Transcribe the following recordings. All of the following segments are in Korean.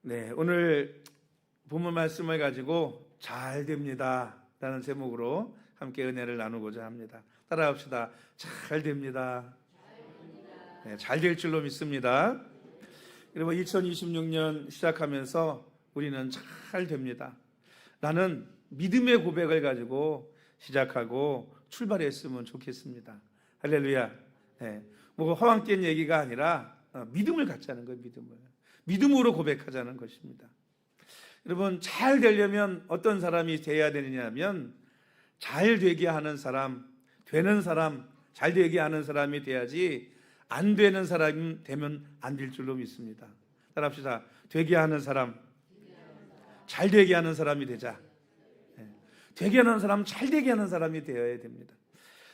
네, 오늘 본문 말씀을 가지고 잘 됩니다 라는 제목으로 함께 은혜를 나누고자 합니다. 따라합시다. 잘 됩니다. 네, 잘 될 줄로 믿습니다. 여러분, 2026년 시작하면서 우리는 잘 됩니다. 나는 믿음의 고백을 가지고 시작하고 출발했으면 좋겠습니다. 할렐루야. 네, 뭐 허황된 얘기가 아니라 믿음을 갖자는 거예요. 믿음으로 고백하자는 것입니다. 여러분, 잘 되려면 어떤 사람이 돼야 되느냐 하면 잘 되게 하는 사람, 되는 사람, 잘 되게 하는 사람이 돼야지 안 되는 사람이 되면 안 될 줄로 믿습니다. 따라합시다. 되게 하는 사람, 잘 되게 하는 사람이 되자. 되게 하는 사람, 잘 되게 하는 사람이 되어야 됩니다.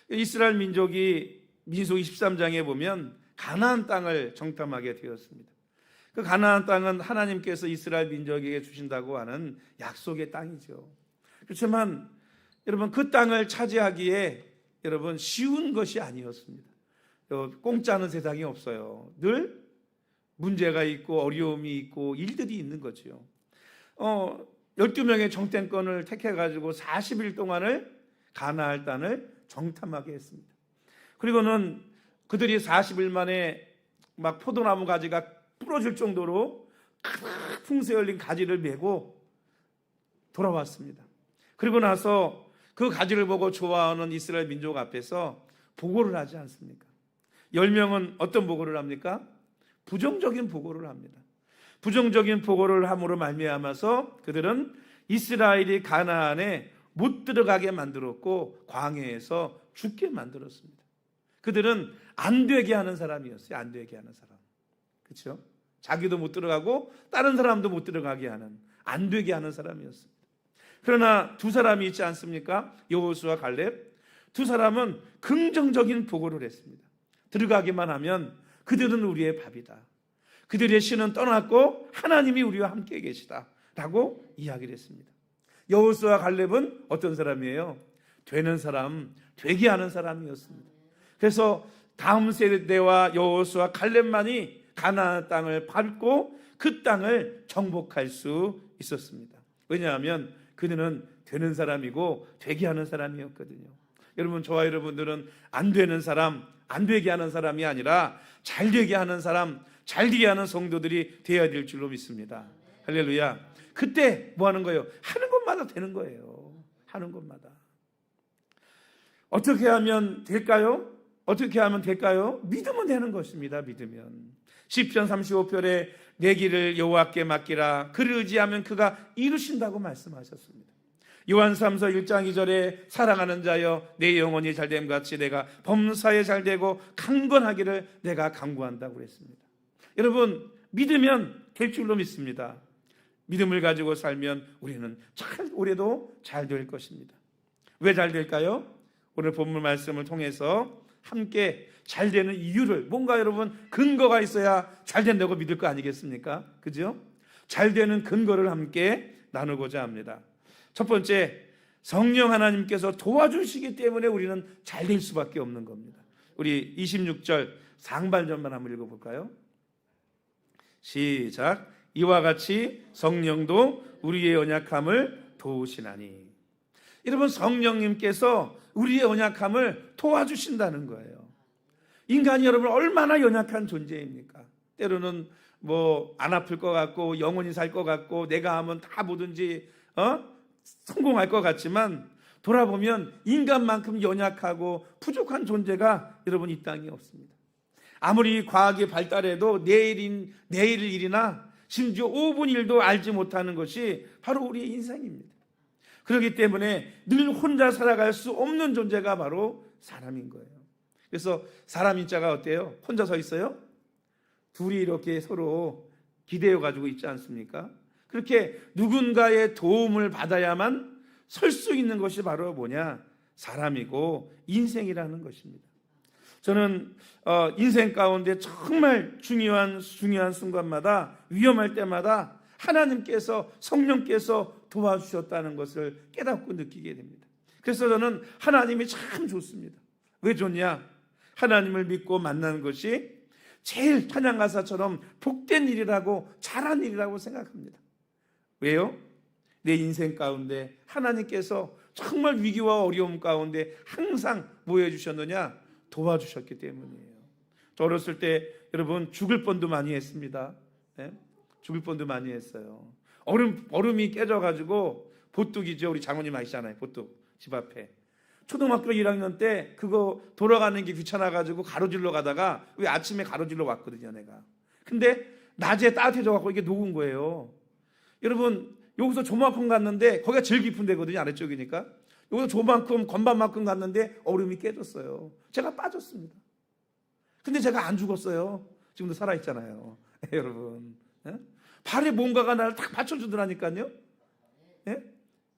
이스라엘 민족이 민수기 13장에 보면 가나안 땅을 정탐하게 되었습니다. 그 가나안 땅은 하나님께서 이스라엘 민족에게 주신다고 하는 약속의 땅이죠. 그렇지만 여러분, 그 땅을 차지하기에 여러분 쉬운 것이 아니었습니다. 공짜는 세상에 없어요. 늘 문제가 있고 어려움이 있고 일들이 있는 거죠. 12명의 정탐꾼을 택해가지고 40일 동안을 가나안 땅을 정탐하게 했습니다. 그리고는 그들이 40일 만에 막 포도나무 가지가 부러질 정도로 풍세 열린 가지를 메고 돌아왔습니다. 그리고 나서 그 가지를 보고 좋아하는 이스라엘 민족 앞에서 보고를 하지 않습니까? 10명은 어떤 보고를 합니까? 부정적인 보고를 합니다. 부정적인 보고를 함으로 말미암아서 그들은 이스라엘이 가나안에 못 들어가게 만들었고 광야에서 죽게 만들었습니다. 그들은 안 되게 하는 사람이었어요. 안 되게 하는 사람. 그렇죠? 자기도 못 들어가고 다른 사람도 못 들어가게 하는, 안 되게 하는 사람이었습니다. 그러나 두 사람이 있지 않습니까? 여호수아 갈렙. 두 사람은 긍정적인 보고를 했습니다. 들어가기만 하면 그들은 우리의 밥이다. 그들의 신은 떠났고 하나님이 우리와 함께 계시다 라고 이야기를 했습니다. 여호수아 갈렙은 어떤 사람이에요? 되는 사람, 되게 하는 사람이었습니다. 그래서 다음 세대와 여호수아 갈렙만이 가나안 땅을 밟고 그 땅을 정복할 수 있었습니다. 왜냐하면 그들은 되는 사람이고 되게 하는 사람이었거든요. 여러분, 저와 여러분들은 안 되는 사람, 안 되게 하는 사람이 아니라 잘 되게 하는 사람, 잘 되게 하는 성도들이 되어야 될 줄로 믿습니다. 할렐루야. 그때 뭐 하는 거예요? 하는 것마다 되는 거예요. 하는 것마다. 어떻게 하면 될까요? 어떻게 하면 될까요? 믿으면 되는 것입니다. 믿으면. 시편 35편에 내 길을 여호와께 맡기라. 그를 의지하면 그가 이루신다고 말씀하셨습니다. 요한삼서 1장 2절에 사랑하는 자여 내 영혼이 잘됨같이 내가 범사에 잘되고 강건하기를 내가 간구한다고 그랬습니다. 여러분, 믿으면 될 줄로 믿습니다. 믿음을 가지고 살면 우리는 올해도 잘 될 것입니다. 왜 잘 될까요? 오늘 본문 말씀을 통해서 함께 잘 되는 이유를, 뭔가 여러분 근거가 있어야 잘 된다고 믿을 거 아니겠습니까? 그죠? 잘 되는 근거를 함께 나누고자 합니다. 첫 번째, 성령 하나님께서 도와주시기 때문에 우리는 잘 될 수밖에 없는 겁니다. 우리 26절 상반절만 한번 읽어볼까요? 시작. 이와 같이 성령도 우리의 연약함을 도우시나니. 여러분, 성령님께서 우리의 연약함을 도와주신다는 거예요. 인간이 여러분 얼마나 연약한 존재입니까? 때로는 뭐 안 아플 것 같고 영원히 살 것 같고 내가 하면 다 뭐든지 성공할 것 같지만 돌아보면 인간만큼 연약하고 부족한 존재가 여러분 이 땅에 없습니다. 아무리 과학이 발달해도 내일 일이나 심지어 5분 일도 알지 못하는 것이 바로 우리의 인생입니다. 그렇기 때문에 늘 혼자 살아갈 수 없는 존재가 바로 사람인 거예요. 그래서 사람 인자가 어때요? 혼자 서 있어요? 둘이 이렇게 서로 기대어 가지고 있지 않습니까? 그렇게 누군가의 도움을 받아야만 설 수 있는 것이 바로 뭐냐? 사람이고 인생이라는 것입니다. 저는 인생 가운데 정말 중요한 순간마다, 위험할 때마다 하나님께서, 성령께서 도와주셨다는 것을 깨닫고 느끼게 됩니다. 그래서 저는 하나님이 참 좋습니다. 왜 좋냐? 하나님을 믿고 만나는 것이 제일 찬양가사처럼 복된 일이라고 잘한 일이라고 생각합니다. 왜요? 내 인생 가운데 하나님께서 정말 위기와 어려움 가운데 항상 뭐 해주셨느냐? 도와주셨기 때문이에요. 저 어렸을 때 여러분 죽을 뻔도 많이 했습니다. 네? 죽을 뻔도 많이 했어요. 얼음이 깨져가지고 보뚝이죠. 우리 장모님 아시잖아요. 보뚝 집 앞에. 초등학교 1학년 때 그거 돌아가는 게 귀찮아가지고 가로질러 가다가 왜 아침에 가로질러 왔거든요, 내가. 근데 낮에 따뜻해져갖고 이게 녹은 거예요. 여러분 여기서 조만큼 갔는데 거기가 제일 깊은 데거든요, 아래쪽이니까. 여기서 조만큼 건반만큼 갔는데 얼음이 깨졌어요. 제가 빠졌습니다. 근데 제가 안 죽었어요. 지금도 살아있잖아요. 여러분 발에 뭔가가 나를 딱 받쳐주더라니까요.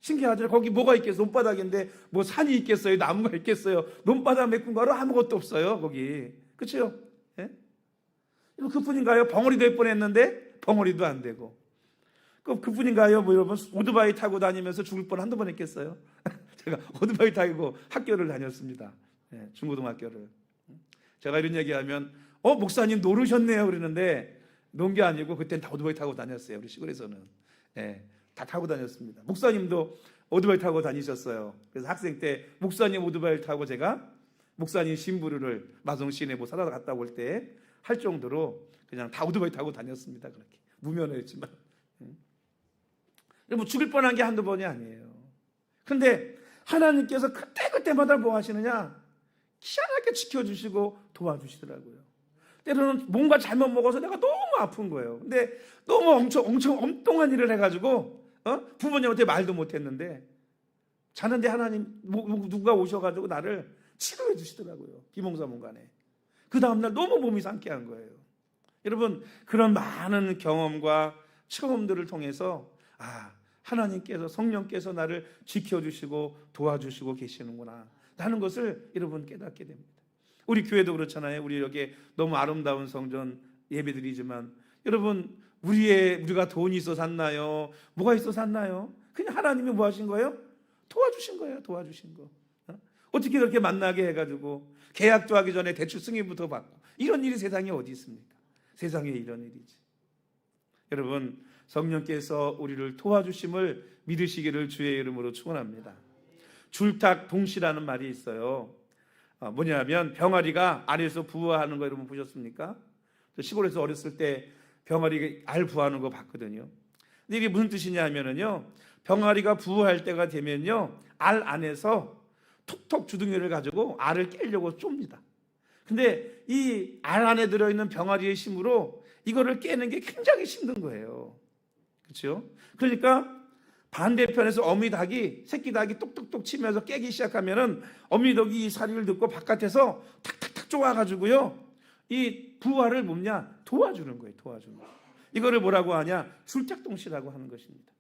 신기하죠? 거기 뭐가 있겠어요? 논바닥인데 뭐 산이 있겠어요? 나무가 있겠어요? 논바닥 메꾼 거로 아무것도 없어요. 거기. 그렇죠? 그뿐인가요? 벙어리 될 뻔했는데 벙어리도 안 되고. 그뿐인가요? 뭐 여러분 오토바이 타고 다니면서 죽을 뻔 한두 번 했겠어요? 제가 오토바이 타고 학교를 다녔습니다. 중고등학교를. 제가 이런 얘기하면 목사님 노르셨네요 그러는데 논 게 아니고 그때는 다 오토바이 타고 다녔어요. 우리 시골에서는. 다 타고 다녔습니다. 목사님도 오토바이 타고 다니셨어요. 그래서 학생 때 목사님 오토바이 타고 제가 목사님 신부를 마성시내 뭐 사다 갔다 올 때 할 정도로 그냥 다 오토바이 타고 다녔습니다. 그렇게 무면허였지만. 뭐 죽을 뻔한 게 한두 번이 아니에요. 그런데 하나님께서 그때마다 뭐 하시느냐? 희한하게 지켜주시고 도와주시더라고요. 때로는 뭔가 잘못 먹어서 내가 너무 아픈 거예요. 근데 너무 엄청 엉뚱한 일을 해가지고 부모님한테 말도 못했는데 자는데 하나님 누가 오셔가지고 나를 치료해 주시더라고요. 비몽사몽간에. 그 다음날 너무 몸이 상쾌한 거예요. 여러분 그런 많은 경험과 체험들을 통해서 하나님께서 성령께서 나를 지켜주시고 도와주시고 계시는구나 라는 것을 여러분 깨닫게 됩니다. 우리 교회도 그렇잖아요. 우리 여기 너무 아름다운 성전 예배드리지만 여러분 우리가 돈이 있어 샀나요? 뭐가 있어 샀나요? 그냥 하나님이 뭐 하신 거예요? 도와주신 거예요. 도와주신 거. 어떻게 그렇게 만나게 해가지고 계약도 하기 전에 대출 승인부터 받고 이런 일이 세상에 어디 있습니까? 세상에 이런 일이지. 여러분 성령께서 우리를 도와주심을 믿으시기를 주의 이름으로 축원합니다. 줄탁동시라는 말이 있어요. 뭐냐면 병아리가 알에서 부화하는 거 여러분 보셨습니까? 시골에서 어렸을 때 병아리가 알 부화하는 거 봤거든요. 근데 이게 무슨 뜻이냐 하면은요, 병아리가 부화할 때가 되면요, 알 안에서 톡톡 주둥이를 가지고 알을 깨려고 쫍니다. 근데 이 알 안에 들어있는 병아리의 힘으로 이거를 깨는 게 굉장히 힘든 거예요. 그렇죠? 그러니까 반대편에서 어미닭이 새끼 닭이 똑똑똑 치면서 깨기 시작하면은 어미닭이 이 사리를 듣고 바깥에서 탁탁탁 쪼아가지고요 이 부화를 뭐냐 도와주는 거예요. 도와주는 거예요. 이거를 뭐라고 하냐 줄탁동시라고 하는 것입니다.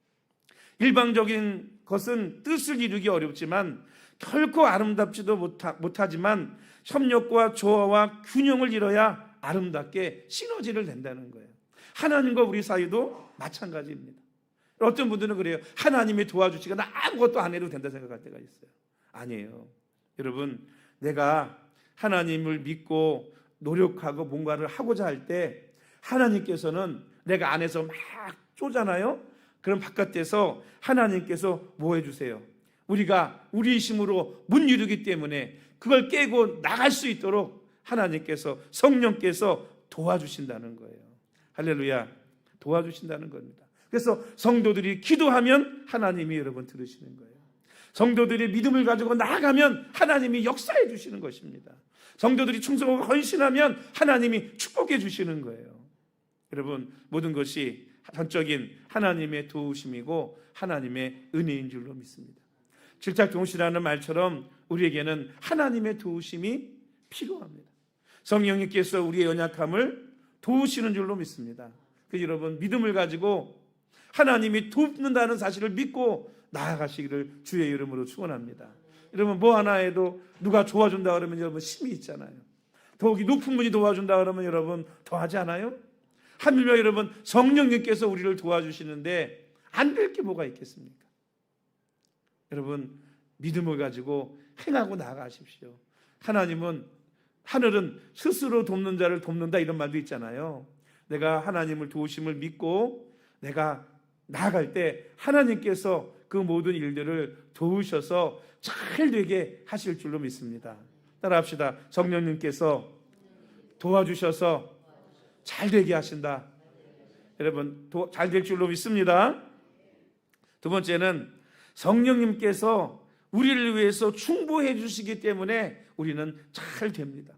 일방적인 것은 뜻을 이루기 어렵지만 결코 아름답지도 못하지만 협력과 조화와 균형을 이뤄야 아름답게 시너지를 낸다는 거예요. 하나님과 우리 사이도 마찬가지입니다. 어떤 분들은 그래요. 하나님이 도와주시고 나 아무것도 안 해도 된다 생각할 때가 있어요. 아니에요. 여러분 내가 하나님을 믿고 노력하고 뭔가를 하고자 할 때 하나님께서는 내가 안에서 막 쪼잖아요. 그럼 바깥에서 하나님께서 뭐 해주세요? 우리가 우리 힘으로 못 이루기 때문에 그걸 깨고 나갈 수 있도록 하나님께서 성령께서 도와주신다는 거예요. 할렐루야. 도와주신다는 겁니다. 그래서 성도들이 기도하면 하나님이 여러분 들으시는 거예요. 성도들이 믿음을 가지고 나아가면 하나님이 역사해 주시는 것입니다. 성도들이 충성하고 헌신하면 하나님이 축복해 주시는 거예요. 여러분 모든 것이 전적인 하나님의 도우심이고 하나님의 은혜인 줄로 믿습니다. 질착동시라는 말처럼 우리에게는 하나님의 도우심이 필요합니다. 성령님께서 우리의 연약함을 도우시는 줄로 믿습니다. 그래서 여러분 믿음을 가지고 하나님이 돕는다는 사실을 믿고 나아가시기를 주의 이름으로 축원합니다. 여러분 뭐 하나 해도 누가 도와준다 그러면 여러분 힘이 있잖아요. 더욱이 높은 분이 도와준다 그러면 여러분 더 하지 않아요? 하물며 여러분 성령님께서 우리를 도와주시는데 안 될 게 뭐가 있겠습니까? 여러분 믿음을 가지고 행하고 나아가십시오. 하나님은 하늘은 스스로 돕는 자를 돕는다 이런 말도 있잖아요. 내가 하나님을 도우심을 믿고 내가 나아갈 때 하나님께서 그 모든 일들을 도우셔서 잘 되게 하실 줄로 믿습니다. 따라합시다. 성령님께서 도와주셔서 잘 되게 하신다. 여러분 잘 될 줄로 믿습니다. 두 번째는 성령님께서 우리를 위해서 충보해 주시기 때문에 우리는 잘 됩니다.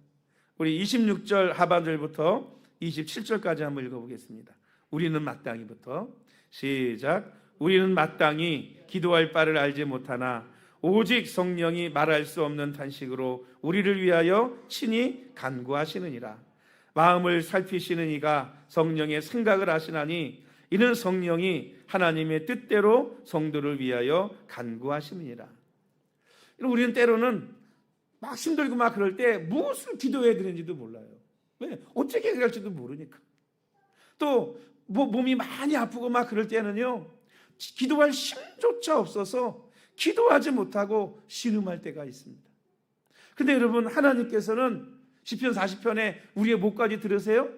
우리 26절 하반절부터 27절까지 한번 읽어보겠습니다. 우리는 마땅히부터 시작. 우리는 마땅히 기도할 바를 알지 못하나 오직 성령이 말할 수 없는 탄식으로 우리를 위하여 친히 간구하시느니라. 마음을 살피시는 이가 성령의 생각을 하시나니 이는 성령이 하나님의 뜻대로 성도를 위하여 간구하시느니라. 우리는 때로는 막 힘들고 막 그럴 때 무엇을 기도해야 되는지도 몰라요. 왜? 어떻게 해결할지도 모르니까. 또 몸이 많이 아프고 막 그럴 때는요, 기도할 힘조차 없어서 기도하지 못하고 신음할 때가 있습니다. 근데 여러분, 하나님께서는 시편 40편에 우리의 목까지 들으세요?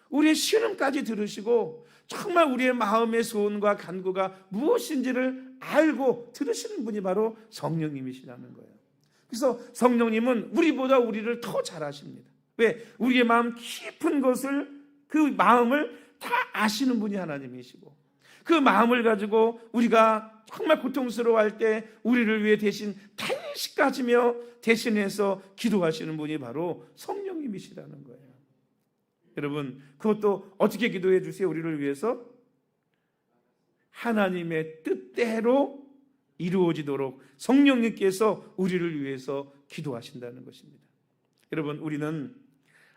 우리의 신음까지 들으시고 정말 우리의 마음의 소원과 간구가 무엇인지를 알고 들으시는 분이 바로 성령님이시라는 거예요. 그래서 성령님은 우리보다 우리를 더 잘 아십니다. 왜? 우리의 마음 깊은 것을, 그 마음을 다 아시는 분이 하나님이시고, 그 마음을 가지고 우리가 정말 고통스러워할 때 우리를 위해 대신 탄식 가지며 대신해서 기도하시는 분이 바로 성령님이시라는 거예요. 여러분, 그것도 어떻게 기도해 주세요? 우리를 위해서 하나님의 뜻대로 이루어지도록 성령님께서 우리를 위해서 기도하신다는 것입니다. 여러분, 우리는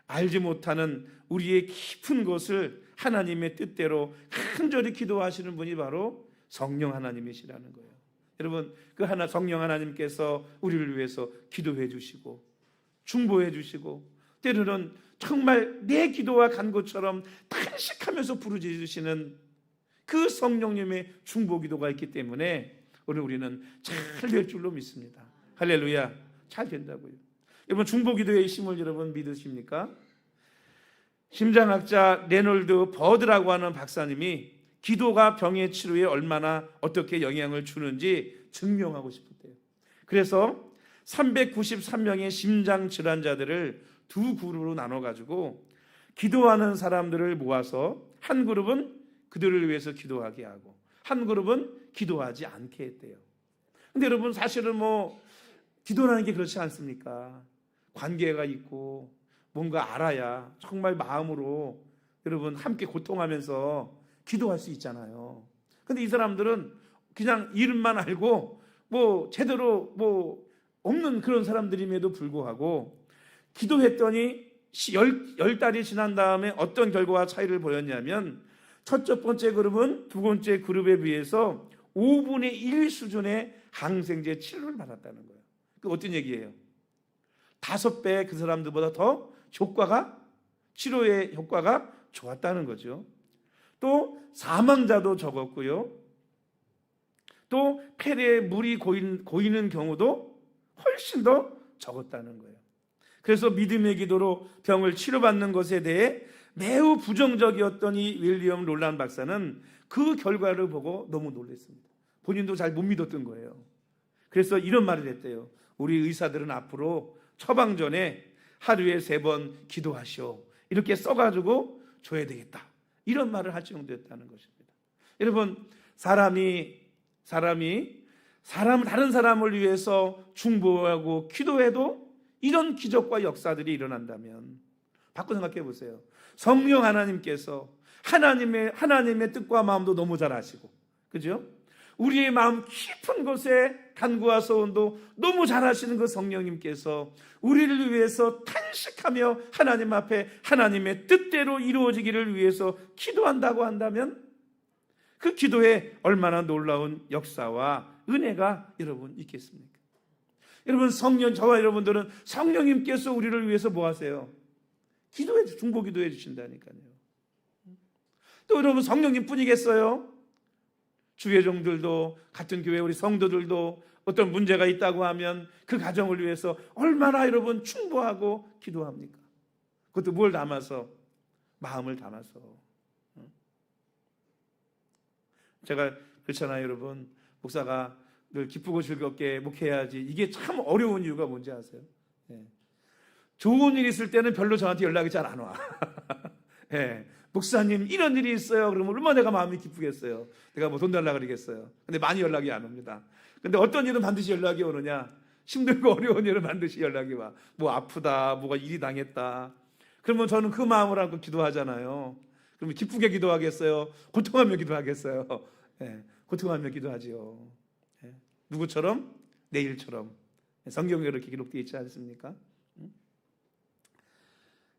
알지 못하는 우리의 깊은 것을 하나님의 뜻대로 간절히 기도하시는 분이 바로 성령 하나님이시라는 거예요. 여러분, 그 성령 하나님께서 우리를 위해서 기도해 주시고 중보해 주시고 때로는 정말 내 기도와 간구처럼 탄식하면서 부르짖으시는 그 성령님의 중보 기도가 있기 때문에 오늘 우리는 잘 될 줄로 믿습니다. 할렐루야. 잘 된다고요. 여러분, 중보 기도의 힘을 여러분 믿으십니까? 심장학자 레놀드 버드라고 하는 박사님이 기도가 병의 치료에 얼마나 어떻게 영향을 주는지 증명하고 싶었대요. 그래서 393명의 심장 질환자들을 두 그룹으로 나눠 가지고 기도하는 사람들을 모아서 한 그룹은 그들을 위해서 기도하게 하고 한 그룹은 기도하지 않게 했대요. 근데 여러분, 사실은 기도라는 게 그렇지 않습니까? 관계가 있고 뭔가 알아야 정말 마음으로 여러분 함께 고통하면서 기도할 수 있잖아요. 근데 이 사람들은 그냥 이름만 알고 제대로 없는 그런 사람들임에도 불구하고 기도했더니 10달이 지난 다음에 어떤 결과와 차이를 보였냐면 첫 번째 그룹은 두 번째 그룹에 비해서 5분의 1 수준의 항생제 치료를 받았다는 거예요. 그 어떤 얘기예요? 5배 그 사람들보다 더 치료의 효과가 좋았다는 거죠. 또 사망자도 적었고요. 또 폐리에 물이 고이는 경우도 훨씬 더 적었다는 거예요. 그래서 믿음의 기도로 병을 치료받는 것에 대해 매우 부정적이었던 이 윌리엄 롤란 박사는 그 결과를 보고 너무 놀랐습니다. 본인도 잘 못 믿었던 거예요. 그래서 이런 말을 했대요. 우리 의사들은 앞으로 처방 전에 하루에 3번 기도하시오, 이렇게 써가지고 줘야 되겠다, 이런 말을 할 정도였다는 것입니다. 여러분, 다른 사람을 위해서 중보하고 기도해도 이런 기적과 역사들이 일어난다면 바꿔 생각해 보세요. 성령 하나님께서 하나님의 뜻과 마음도 너무 잘 아시고, 그죠? 우리의 마음 깊은 곳에 간구와 소원도 너무 잘 아시는 그 성령님께서 우리를 위해서 탄식하며 하나님 앞에 하나님의 뜻대로 이루어지기를 위해서 기도한다고 한다면 그 기도에 얼마나 놀라운 역사와 은혜가 여러분 있겠습니까? 여러분, 저와 여러분들은 성령님께서 우리를 위해서 뭐 하세요? 중보 기도해 주신다니까요. 또 여러분, 성령님 뿐이겠어요? 주회종들도, 같은 교회 우리 성도들도 어떤 문제가 있다고 하면 그 가정을 위해서 얼마나 여러분 충고하고 기도합니까? 그것도 뭘 담아서? 마음을 담아서. 제가 그렇잖아요, 여러분. 목사가 늘 기쁘고 즐겁게 목회해야지. 이게 참 어려운 이유가 뭔지 아세요? 좋은 일 있을 때는 별로 저한테 연락이 잘 안 와. 목사님 이런 일이 있어요. 그러면 얼마나 내가 마음이 기쁘겠어요. 내가 뭐 돈 달라 그러겠어요. 근데 많이 연락이 안 옵니다. 근데 어떤 일은 반드시 연락이 오느냐? 힘들고 어려운 일은 반드시 연락이 와. 뭐 아프다, 뭐가 일이 당했다. 그러면 저는 그 마음을 안고 기도하잖아요. 그러면 기쁘게 기도하겠어요? 고통하며 기도하겠어요? 고통하며 기도하지요. 누구처럼? 내일처럼. 성경에 이렇게 기록되어 있지 않습니까?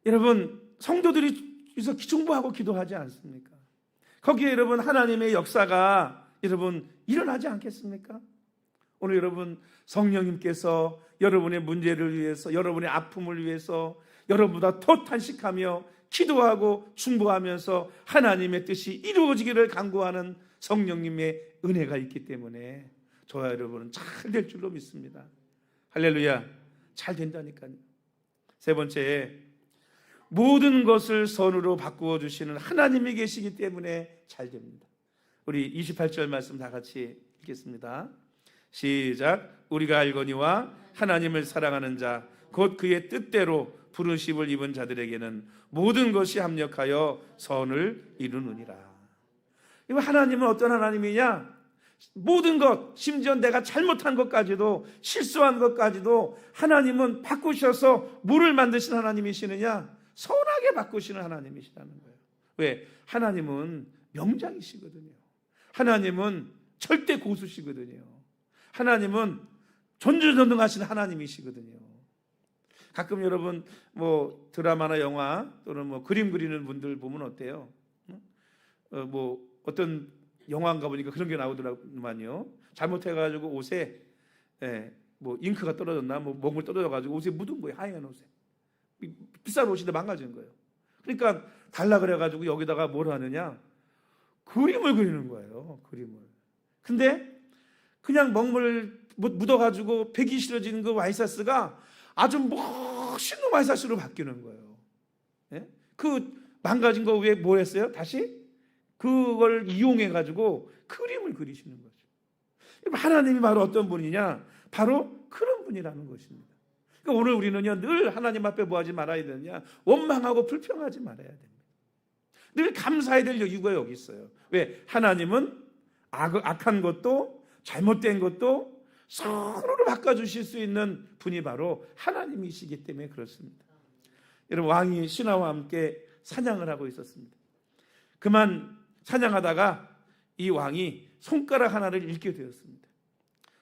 여러분, 성도들이 여기서 기중부하고 기도하지 않습니까? 거기에 여러분 하나님의 역사가 여러분 일어나지 않겠습니까? 오늘 여러분 성령님께서 여러분의 문제를 위해서, 여러분의 아픔을 위해서 여러분보다 더 탄식하며 기도하고 중보하면서 하나님의 뜻이 이루어지기를 간구하는 성령님의 은혜가 있기 때문에 저와 여러분은 잘 될 줄로 믿습니다. 할렐루야. 잘 된다니까요. 세 번째, 모든 것을 선으로 바꾸어 주시는 하나님이 계시기 때문에 잘 됩니다. 우리 28절 말씀 다 같이 읽겠습니다. 시작. 우리가 알거니와 하나님을 사랑하는 자 곧 그의 뜻대로 부르심을 입은 자들에게는 모든 것이 합력하여 선을 이루느니라. 이거 하나님은 어떤 하나님이냐? 모든 것, 심지어 내가 잘못한 것까지도, 실수한 것까지도 하나님은 바꾸셔서 뭐를 만드신 하나님이시느냐? 선하게 바꾸시는 하나님이시라는 거예요. 왜? 하나님은 명장이시거든요. 하나님은 절대 고수시거든요. 하나님은 전지전능하신 하나님이시거든요. 가끔 여러분 뭐 드라마나 영화 또는 뭐 그림 그리는 분들 보면 어때요? 뭐 어떤 영화인가 보니까 그런 게 나오더라고만요. 잘못해가지고 옷에 뭐 잉크가 떨어졌나, 뭐 먹물 떨어져가지고 옷에 묻은 거예요. 하얀 옷에. 비싼 옷인데 망가진 거예요. 그러니까 달라 그래가지고 여기다가 뭘 하느냐? 그림을 그리는 거예요. 그림을. 근데 그냥 먹물 묻어가지고 백이 실어진 그 와이셔츠가 아주 멋있는 와이셔츠로 바뀌는 거예요. 그 망가진 거 위에 뭘 했어요? 다시 그걸 이용해가지고 그림을 그리시는 거죠. 하나님이 바로 어떤 분이냐? 바로 그런 분이라는 것입니다. 그러니까 오늘 우리는요, 늘 하나님 앞에 뭐 하지 말아야 되느냐? 원망하고 불평하지 말아야 됩니다. 늘 감사해야 될 이유가 여기 있어요. 왜? 하나님은 악한 것도 잘못된 것도 선으로 바꿔주실 수 있는 분이 바로 하나님이시기 때문에 그렇습니다. 여러분, 왕이 신하와 함께 사냥을 하고 있었습니다. 그만 사냥하다가 이 왕이 손가락 하나를 잃게 되었습니다.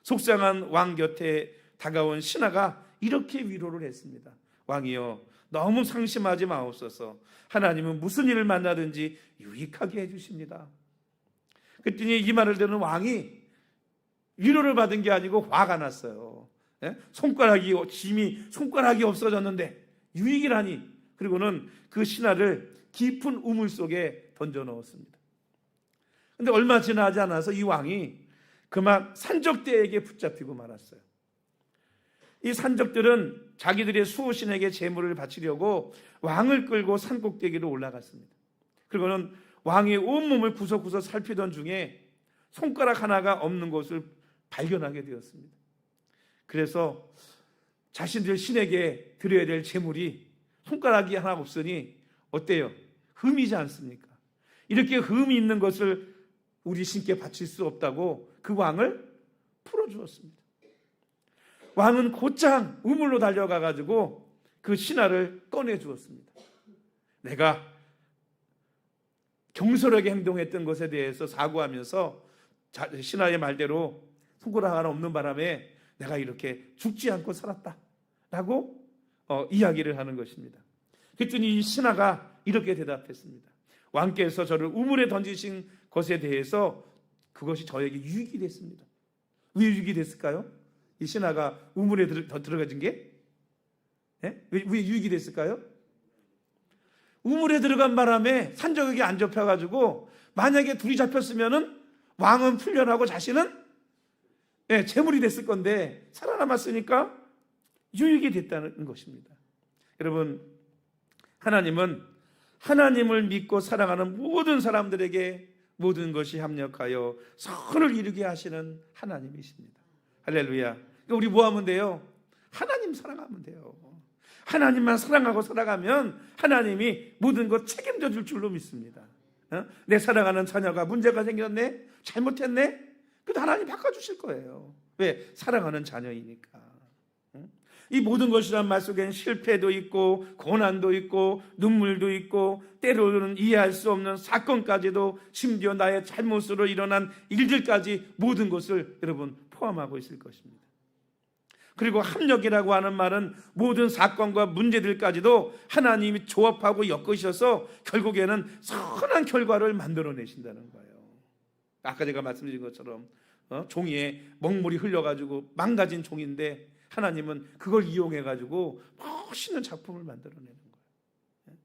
속상한 왕 곁에 다가온 신하가 이렇게 위로를 했습니다. 왕이여, 너무 상심하지 마옵소서. 하나님은 무슨 일을 만나든지 유익하게 해주십니다. 그랬더니 이 말을 듣는 왕이 위로를 받은 게 아니고 화가 났어요. 손가락이 없어졌는데 유익이라니. 그리고는 그 신하를 깊은 우물 속에 던져 넣었습니다. 그런데 얼마 지나지 않아서 이 왕이 그만 산적대에게 붙잡히고 말았어요. 이 산적들은 자기들의 수호신에게 제물을 바치려고 왕을 끌고 산꼭대기로 올라갔습니다. 그리고는 왕의 온몸을 구석구석 살피던 중에 손가락 하나가 없는 것을 발견하게 되었습니다. 그래서 자신들 신에게 드려야 될 제물이 손가락이 하나 없으니 어때요? 흠이지 않습니까? 이렇게 흠이 있는 것을 우리 신께 바칠 수 없다고 그 왕을 풀어주었습니다. 왕은 곧장 우물로 달려가가지고 그 신하를 꺼내주었습니다. 내가 경솔하게 행동했던 것에 대해서 사과하면서 신하의 말대로 손가락 하나 없는 바람에 내가 이렇게 죽지 않고 살았다라고 이야기를 하는 것입니다. 그랬더니 이 신하가 이렇게 대답했습니다. 왕께서 저를 우물에 던지신 것에 대해서 그것이 저에게 유익이 됐습니다. 왜 유익이 됐을까요? 이 신하가 우물에 들어가진 게? 왜 유익이 됐을까요? 우물에 들어간 바람에 산적에게 안 잡혀가지고 만약에 둘이 잡혔으면은 왕은 풀려나고 자신은 재물이 됐을 건데 살아남았으니까 유익이 됐다는 것입니다. 여러분, 하나님은 하나님을 믿고 사랑하는 모든 사람들에게 모든 것이 합력하여 선을 이루게 하시는 하나님이십니다. 할렐루야. 그러니까 우리 뭐 하면 돼요? 하나님 사랑하면 돼요. 하나님만 사랑하고 살아가면 하나님이 모든 것 책임져 줄 줄로 믿습니다. 내 사랑하는 자녀가 문제가 생겼네? 잘못했네? 그래도 하나님 바꿔주실 거예요. 왜? 사랑하는 자녀이니까. 이 모든 것이란 말 속에는 실패도 있고 고난도 있고 눈물도 있고 때로는 이해할 수 없는 사건까지도, 심지어 나의 잘못으로 일어난 일들까지 모든 것을 여러분 포함하고 있을 것입니다. 그리고 합력이라고 하는 말은 모든 사건과 문제들까지도 하나님이 조합하고 엮으셔서 결국에는 선한 결과를 만들어내신다는 거예요. 아까 제가 말씀드린 것처럼 종이에 먹물이 흘려가지고 망가진 종인데 하나님은 그걸 이용해가지고 멋있는 작품을 만들어내는 거예요.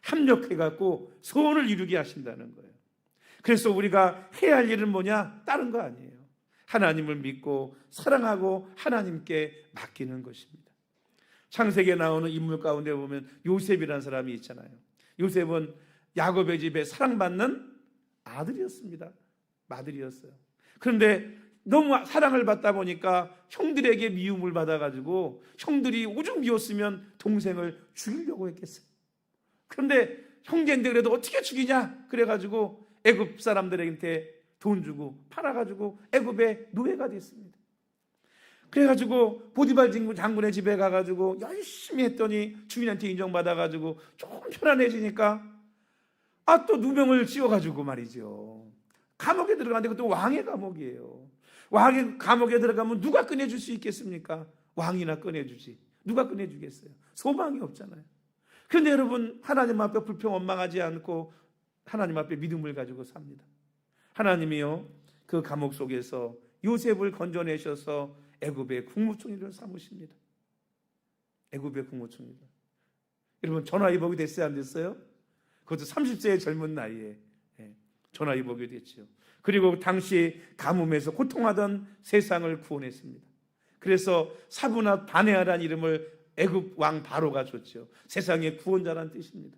합력해갖고 소원을 이루게 하신다는 거예요. 그래서 우리가 해야 할 일은 뭐냐? 다른 거 아니에요. 하나님을 믿고 사랑하고 하나님께 맡기는 것입니다. 창세기에 나오는 인물 가운데 보면 요셉이라는 사람이 있잖아요. 요셉은 야곱의 집에 사랑받는 아들이었습니다. 마들이었어요. 그런데 너무 사랑을 받다 보니까 형들에게 미움을 받아가지고 형들이 오죽 미웠으면 동생을 죽이려고 했겠어요. 그런데 형제인데 그래도 어떻게 죽이냐? 그래가지고 애굽 사람들한테 돈 주고 팔아가지고 애굽의 노예가 됐습니다. 그래가지고 보디발 장군의 집에 가가지고 열심히 했더니 주인한테 인정받아가지고 조금 편안해지니까 또 누명을 씌워가지고 말이죠. 감옥에 들어가는데 그것도 왕의 감옥이에요. 왕의 감옥에 들어가면 누가 꺼내줄 수 있겠습니까? 왕이나 꺼내주지. 누가 꺼내주겠어요? 소망이 없잖아요. 그런데 여러분, 하나님 앞에 불평원망하지 않고 하나님 앞에 믿음을 가지고 삽니다. 하나님이요, 그 감옥 속에서 요셉을 건져내셔서 애굽의 국무총리를 삼으십니다. 애굽의 국무총리를. 여러분, 전화위복이 됐어요, 안 됐어요? 그것도 30세의 젊은 나이에 전화위복이 됐죠. 그리고 당시 가뭄에서 고통하던 세상을 구원했습니다. 그래서 사브나 바네아라는 이름을 애굽 왕 바로가 줬죠. 세상의 구원자라는 뜻입니다.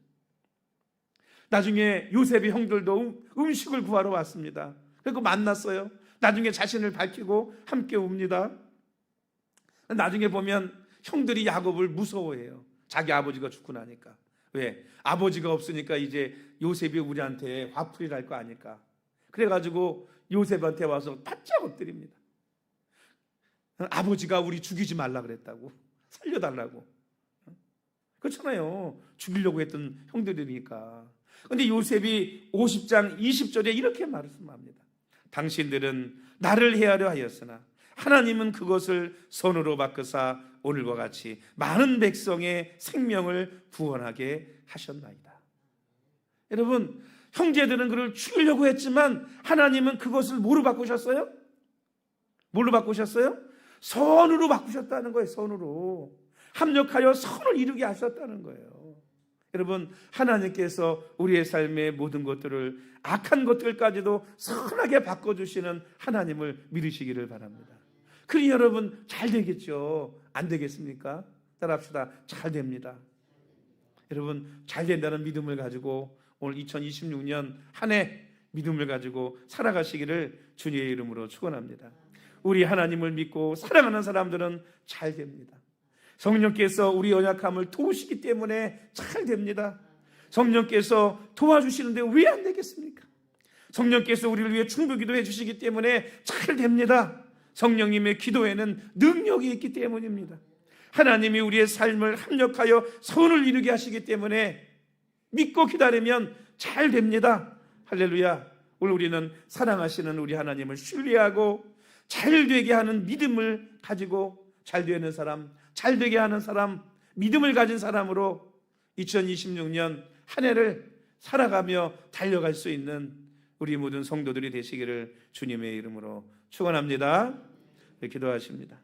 나중에 요셉의 형들도 음식을 구하러 왔습니다. 그리고 만났어요. 나중에 자신을 밝히고 함께 웁니다. 나중에 보면 형들이 야곱을 무서워해요. 자기 아버지가 죽고 나니까. 왜? 아버지가 없으니까 이제 요셉이 우리한테 화풀이를 할 거 아닐까. 그래가지고 요셉한테 와서 바짝 엎드립니다. 아버지가 우리 죽이지 말라 그랬다고. 살려달라고. 그렇잖아요. 죽이려고 했던 형들이니까. 그런데 요셉이 50장 20절에 이렇게 말씀합니다. 당신들은 나를 헤아려 하였으나 하나님은 그것을 선으로 바꾸사 오늘과 같이 많은 백성의 생명을 구원하게 하셨나이다. 여러분, 형제들은 그를 죽이려고 했지만 하나님은 그것을 뭐로 바꾸셨어요? 뭘로 바꾸셨어요? 선으로 바꾸셨다는 거예요. 선으로 합력하여 선을 이루게 하셨다는 거예요. 여러분, 하나님께서 우리의 삶의 모든 것들을, 악한 것들까지도 선하게 바꿔주시는 하나님을 믿으시기를 바랍니다. 그러니 여러분 잘 되겠죠? 안 되겠습니까? 따라합시다. 잘 됩니다. 여러분, 잘 된다는 믿음을 가지고 오늘 2026년 한 해 믿음을 가지고 살아가시기를 주님의 이름으로 축원합니다. 우리 하나님을 믿고 사랑하는 사람들은 잘 됩니다. 성령께서 우리 연약함을 도우시기 때문에 잘 됩니다. 성령께서 도와주시는데 왜 안 되겠습니까? 성령께서 우리를 위해 충분 기도해 주시기 때문에 잘 됩니다. 성령님의 기도에는 능력이 있기 때문입니다. 하나님이 우리의 삶을 합력하여 선을 이루게 하시기 때문에 믿고 기다리면 잘 됩니다. 할렐루야. 오늘 우리는 사랑하시는 우리 하나님을 신뢰하고 잘 되게 하는 믿음을 가지고 잘 되는 사람, 잘 되게 하는 사람, 믿음을 가진 사람으로 2026년 한 해를 살아가며 달려갈 수 있는 우리 모든 성도들이 되시기를 주님의 이름으로 축원합니다. 기도하십니다.